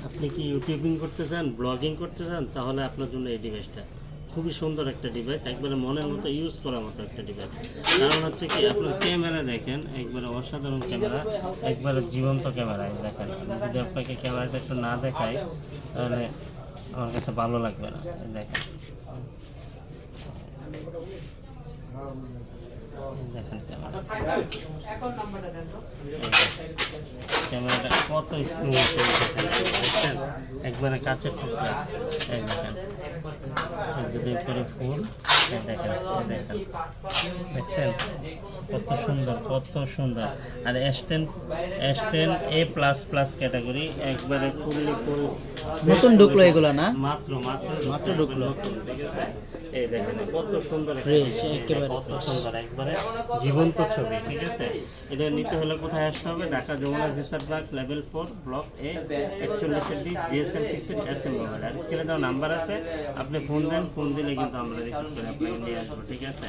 আপনি কি ইউটিউবিং করতে চান, ব্লগিং করতে চান, তাহলে আপনার জন্য এই ডিভাইসটা খুবই সুন্দর একটা ডিভাইস, একবারে মনের মতো ইউজ করার মতো একটা ডিভাইস। কারণ হচ্ছে কি, আপনার ক্যামেরা দেখেন, একবারে অসাধারণ ক্যামেরা, একবারে জীবন্ত ক্যামেরা। দেখেন, আমি যদি আপনাকে ক্যামেরাটা একটু না দেখাই তাহলে আমার কাছে ভালো লাগবে না। দেখেন দেখেন ক্যামেরাটা কত স্মুথ, দেখছেন, একবারে কাছের টুকরা। এই দেখেন, যদি করে ফুল, দেখেন দেখেন, দেখছেন কত সুন্দর, কত সুন্দর। আর S10 A++ ক্যাটাগরি, একবারে ফুললি ফুল নতুন ঢুকলো এগুলো না? মাত্র ঢুকলো। ঠিক আছে, এই দেখেন কত সুন্দর, কত সুন্দর, একবারে জীবন্ত ছবি। ঠিক আছে, এটা নিতে হলে কোথায় আসতে হবে? Dhaka Jamuna future park, level 4, block A, 41D, GSM fixed SM mobile. আর স্ক্রিনে দেওয়া নাম্বার আছে, আপনি ফোন দেন, ফোন দিলে কিন্তু আমরা রিসিভ করে আপনাকে নিয়ে আসবো। ঠিক আছে।